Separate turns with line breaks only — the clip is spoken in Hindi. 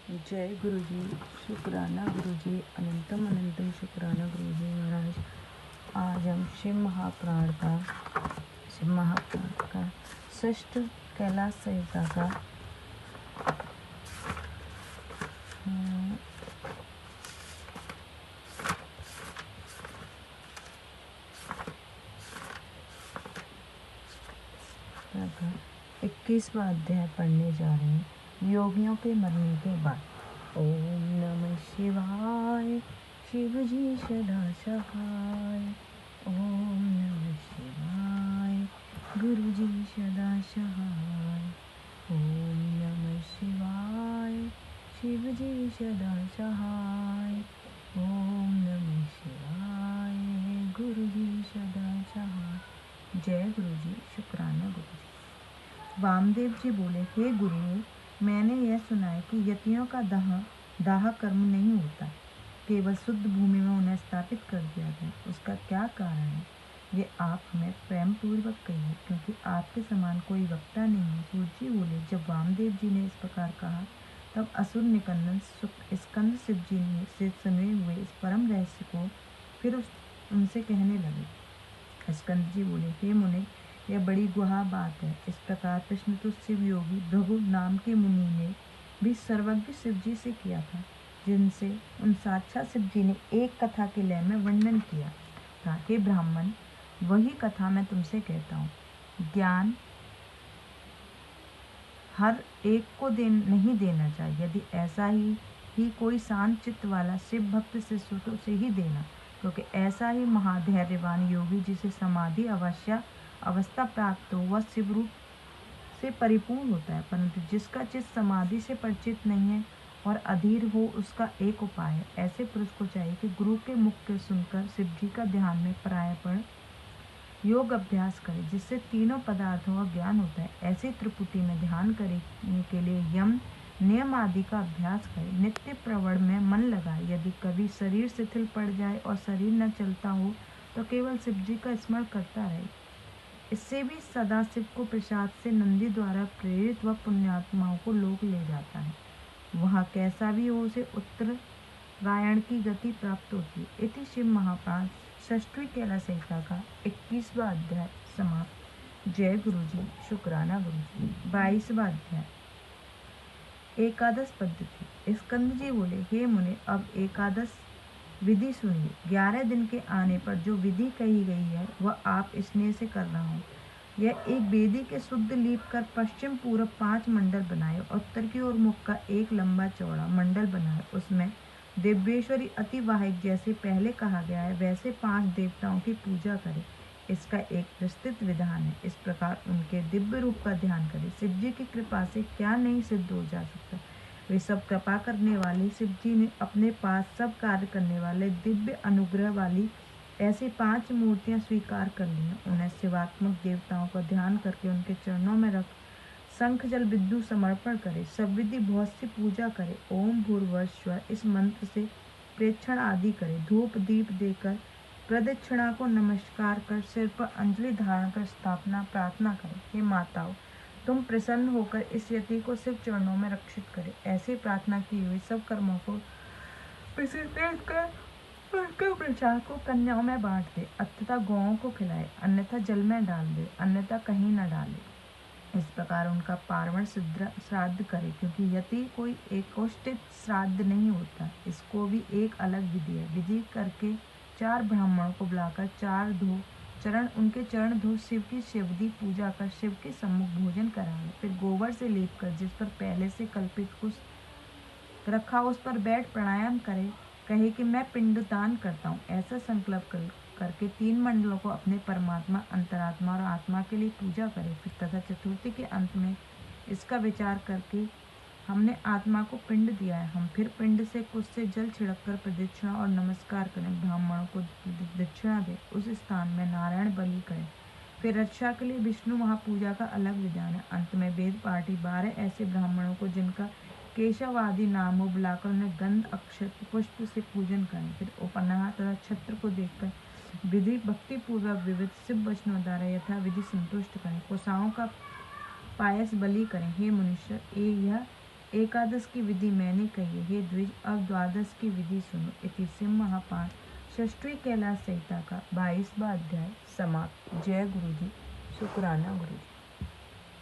जय गुरु जी, शुक्राना गुरु जी, अनंतम अनंतम शुक्राना गुरु जी महाराज। आज हम शिव महापुराण का षष्ठ कैलाश संहिता का का 21वां अध्याय पढ़ने जा रहे हैं। योगियों के मरने के बाद। ओम नमः शिवाय, शिव जी सदा सहाय। ओम नमः शिवाय, गुरु जी सदा सहाय। ओम नमः शिवाय, शिव जी सदा सहाय। ओम नमः शिवाय, गुरु जी सदा सहाय। जय गुरु जी, शुक्राना गुरु जी। वामदेव जी बोले, हे गुरु, मैंने यह सुना है कि यतियों का दाह कर्म नहीं होता, केवल शुद्ध भूमि में उन्हें स्थापित कर दिया गया। उसका क्या कारण है, ये आप हमें प्रेम पूर्वक कहिए, क्योंकि आपके समान कोई वक्ता नहीं है। सूर्य जी बोले, जब वामदेव जी ने इस प्रकार कहा, तब असुर निकंदन स्कंद शिव जी से सुने हुए इस परम रहस्य को फिर उनसे कहने लगे। स्कंद जी बोले, हे मुनि, यह बड़ी गुहा बात है। इस प्रकार प्रश्न तो शिव योगी भृगु नाम के मुनि ने भी सर्वज्ञ शिव जी से किया था, जिनसे उन साक्षात शिव जी ने एक कथा के लय में वर्णन किया था। हे ब्राह्मण, वही कथा मैं तुमसे कहता हूँ। ज्ञान हर एक को नहीं देना चाहिए। यदि ऐसा ही कोई शांत चित्त वाला शिव भक्त शिष्य तो उसे ही देना, क्योंकि ऐसा ही महाधैर्यवान योगी जिसे समाधि अवस्था प्राप्त हो, वह शिव रूप से परिपूर्ण होता है। परंतु जिसका चित्त समाधि से परिचित नहीं है और अधीर हो, उसका एक उपाय है। ऐसे पुरुष को चाहिए कि गुरु के मुख के सुनकर शिव जी का ध्यान में प्रायपण योग अभ्यास करें, जिससे तीनों पदार्थों का ज्ञान होता है। ऐसे त्रिपुटी में ध्यान करने के लिए यम नियम आदि का अभ्यास करें। नित्य प्रवण में मन लगाए। यदि कभी शरीर शिथिल पड़ जाए और शरीर न चलता हो, तो केवल शिव जी का स्मरण करता रहे। इससे भी सदाशिव को प्रसाद से नंदी द्वारा प्रेरित व पुण्यात्माओं को लोक ले जाता है। वह कैसा भी हो, उसे उत्तरायण की गति प्राप्त होती है। इति शिव महापुराण षष्ठी कैलाश संहिता का 21वां अध्याय समाप्त। जय गुरु जी, शुक्राना गुरु जी। 22वां अध्याय एकादश पद्धति। स्कंद जी बोले, हे मुनि, अब एकादश विधि सुनिए। 11 दिन के आने पर जो विधि कही गई है, वह आप स्नेह से कर रहा हूँ। यह एक बेदी के शुद्ध लीप कर पश्चिम पूर्व 5 मंडल बनाए और उत्तर की ओर मुख का एक लंबा चौड़ा मंडल बनाए। उसमें दिव्येश्वरी अति वाहिक जैसे पहले कहा गया है, वैसे 5 देवताओं की पूजा करें। इसका एक विस्तृत विधान है। इस प्रकार उनके दिव्य रूप का ध्यान करें। शिव जी की कृपा से क्या नहीं सिद्ध हो जा सकता। वे सब कृपा करने वाले शिव जी ने अपने पास सब कार्य करने वाले दिव्य अनुग्रह वाली ऐसी 5 मूर्तियां स्वीकार कर ली हैं। उन्हें शिवात्मक देवताओं का ध्यान करके उनके चरणों में रख शंख जल विद्यु समर्पण करे। सब विधि बहुत सी पूजा करे। ओम भूर्भुवः इस मंत्र से प्रेक्षण आदि करे। धूप दीप देकर प्रदक्षिणा को नमस्कार कर सिर पर अंजलि धारण कर स्थापना प्रार्थना करे। हे माताओं, तुम प्रसन्न होकर इस यति को शिव चरणों में रक्षित करे। ऐसे प्रार्थना की हुई सब कर्मों को कर उनके प्रसाद को कन्याओं में बांट दे, अथवा गौओं को खिलाए, अन्यथा जल में डाल दे, अन्यथा कहीं न डाले। इस प्रकार उनका पार्वण श्राद्ध करे, क्योंकि यति कोई एकोष्ठित श्राद्ध नहीं होता। इसको भी एक अलग विधि है। विधि करके 4 ब्राह्मणों को बुलाकर उनके चरण धो शिव की शिवदी पूजा कर शिव के सम्मुख भोजन कराए। फिर गोबर से लेप कर जिस पर पहले से कल्पित कुछ रखा उस पर बैठ प्राणायाम करे। कहे कि मैं पिंडदान करता हूँ। ऐसा संकल्प करके 3 मंडलों को अपने परमात्मा, अंतरात्मा और आत्मा के लिए पूजा करे। फिर तथा चतुर्थी के अंत में इसका विचार करके हमने आत्मा को पिंड दिया है, हम फिर पिंड से कुछ से जल छिड़क कर प्रदक्षिणा और नमस्कार करें। ब्राह्मणों को दक्षिणा दे, उस स्थान में नारायण बलि करें। फिर रक्षा के लिए विष्णु महापूजा का अलग विधान है। अंत में वेद पाठी 12 ऐसे ब्राह्मणों को जिनका केशव आदि नाम हो बुलाकर उन्हें गंध अक्षत पुष्प से पूजन करें। फिर उपनाह तथा छत्र को देखकर विधि भक्ति पूर्वक विविध शिव वचनों द्वारा यथा विधि संतुष्ट करें। कुशाओं का पायस बलि करें। हे मनुष्य, यह एकादश की विधि मैंने कही है, हे द्विज अब द्वादश की विधि सुनो। इति सिंह महापाठ षष्ठी कैलाश संहिता का 22वां अध्याय समाप्त। जय गुरु जी, शुक्राना गुरु जी।